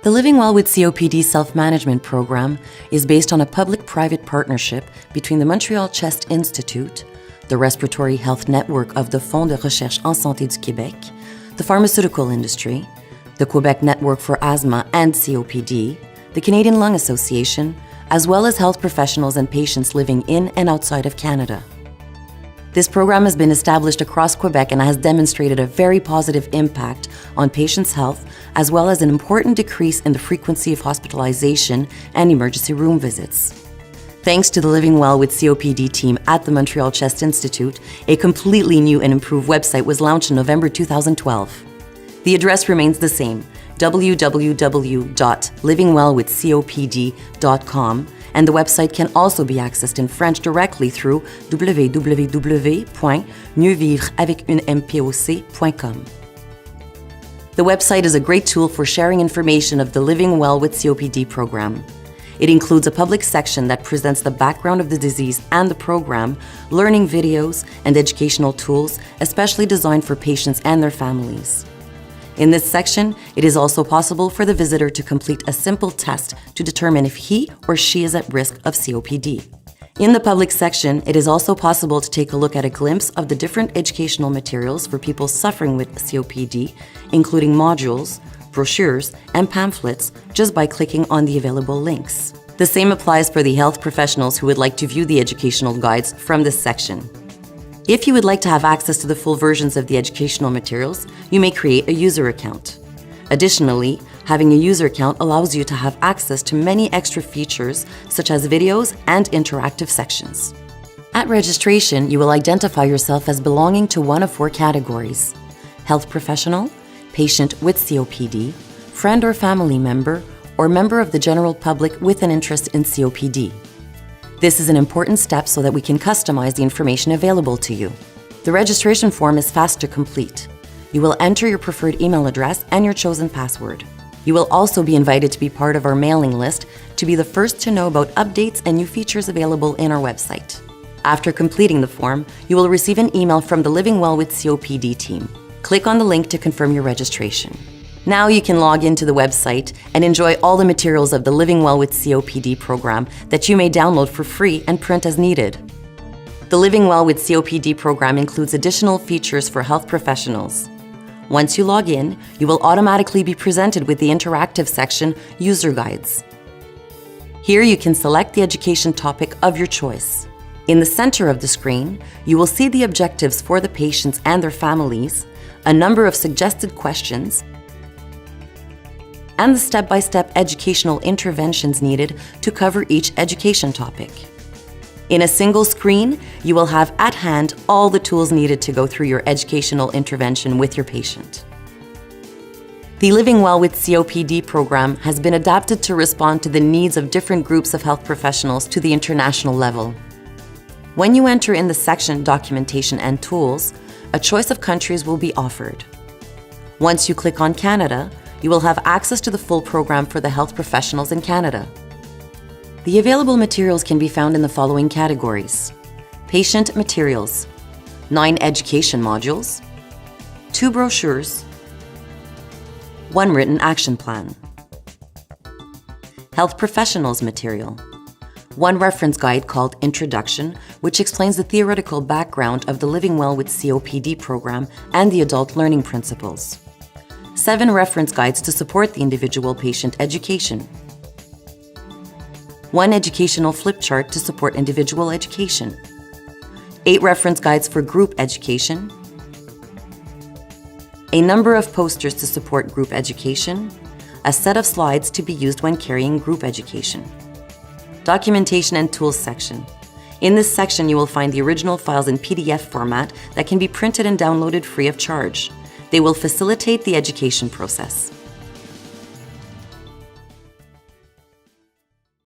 The Living Well with COPD self-management program is based on a public-private partnership between the Montreal Chest Institute, the Respiratory Health Network of the Fonds de Recherche en Santé du Québec, the pharmaceutical industry, the Quebec Network for Asthma and COPD, the Canadian Lung Association, as well as health professionals and patients living in and outside of Canada. This program has been established across Quebec and has demonstrated a very positive impact on patients' health, as well as an important decrease in the frequency of hospitalization and emergency room visits. Thanks to the Living Well with COPD team at the Montreal Chest Institute, a completely new and improved website was launched in November 2012. The address remains the same, www.livingwellwithcopd.com, and the website can also be accessed in French directly through www.mieuxvivreavecunmpoc.com. The website is a great tool for sharing information of the Living Well with COPD program. It includes a public section that presents the background of the disease and the program, learning videos, and educational tools, especially designed for patients and their families. In this section, it is also possible for the visitor to complete a simple test to determine if he or she is at risk of COPD. In the public section, it is also possible to take a look at a glimpse of the different educational materials for people suffering with COPD, including modules, brochures, and pamphlets, just by clicking on the available links. The same applies for the health professionals who would like to view the educational guides from this section. If you would like to have access to the full versions of the educational materials, you may create a user account. Additionally, having a user account allows you to have access to many extra features such as videos and interactive sections. At registration, you will identify yourself as belonging to one of 4 categories: health professional, patient with COPD, friend or family member, or member of the general public with an interest in COPD. This is an important step so that we can customize the information available to you. The registration form is fast to complete. You will enter your preferred email address and your chosen password. You will also be invited to be part of our mailing list to be the first to know about updates and new features available in our website. After completing the form, you will receive an email from the Living Well with COPD team. Click on the link to confirm your registration. Now you can log into the website and enjoy all the materials of the Living Well with COPD program that you may download for free and print as needed. The Living Well with COPD program includes additional features for health professionals. Once you log in, you will automatically be presented with the interactive section, User Guides. Here you can select the education topic of your choice. In the center of the screen, you will see the objectives for the patients and their families, a number of suggested questions, and the step-by-step educational interventions needed to cover each education topic. In a single screen, you will have at hand all the tools needed to go through your educational intervention with your patient. The Living Well with COPD program has been adapted to respond to the needs of different groups of health professionals to the international level. When you enter in the section Documentation and Tools, a choice of countries will be offered. Once you click on Canada, you will have access to the full program for the health professionals in Canada. The available materials can be found in the following categories: patient materials, 9 education modules, 2 brochures, 1 written action plan. Health professionals material, 1 reference guide called Introduction, which explains the theoretical background of the Living Well with COPD program and the adult learning principles. 7 reference guides to support the individual patient education. 1 educational flip chart to support individual education. 8 reference guides for group education. A number of posters to support group education. A set of slides to be used when carrying group education. Documentation and Tools section. In this section, you will find the original files in PDF format that can be printed and downloaded free of charge. They will facilitate the education process.